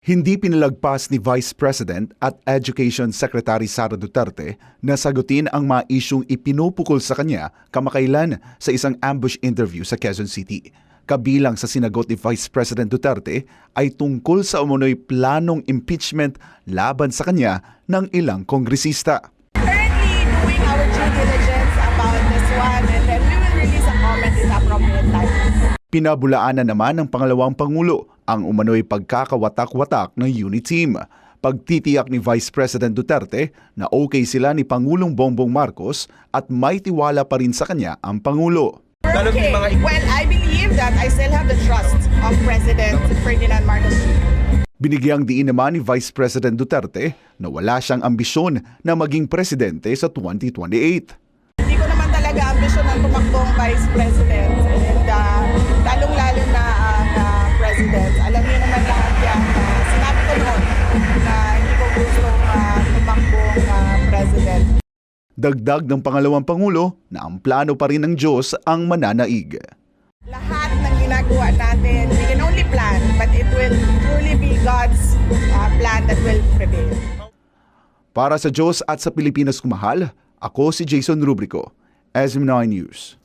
Hindi pinalagpas ni Vice President at Education Secretary Sara Duterte na sagutin ang mga isyung ipinupukol sa kanya kamakailan sa isang ambush interview sa Quezon City. Kabilang sa sinagot ni Vice President Duterte ay tungkol sa umunoy planong impeachment laban sa kanya ng ilang kongresista. Currently doing our due diligence about this one, and then we will release a comment in the appropriate time. Pinabulaanan naman ng pangalawang Pangulo ang umano'y pagkakawatak-watak ng unit team. Pagtitiyak ni Vice President Duterte na okay sila ni Pangulong Bongbong Marcos at may tiwala pa rin sa kanya ang Pangulo. Okay, well, I believe that I still have the trust of President Ferdinand Marcos Jr. Binigyang diin naman ni Vice President Duterte na wala siyang ambisyon na maging presidente sa 2028. Hindi ko naman talaga ambisyon ng tumakbong Vice President, and lalong-lalo na ang President. Alam niyo naman lahat yan, sinabi ko noon na hindi ko gustong tumakbong President. Dagdag ng pangalawang Pangulo na ang plano pa rin ng Diyos ang mananaig. Lahat ng ginagawa natin, we can only plan, but it will truly be God's plan that will prevail. Para sa Diyos at sa Pilipinas kumahal, ako si Jason Rubrico, SM9 News.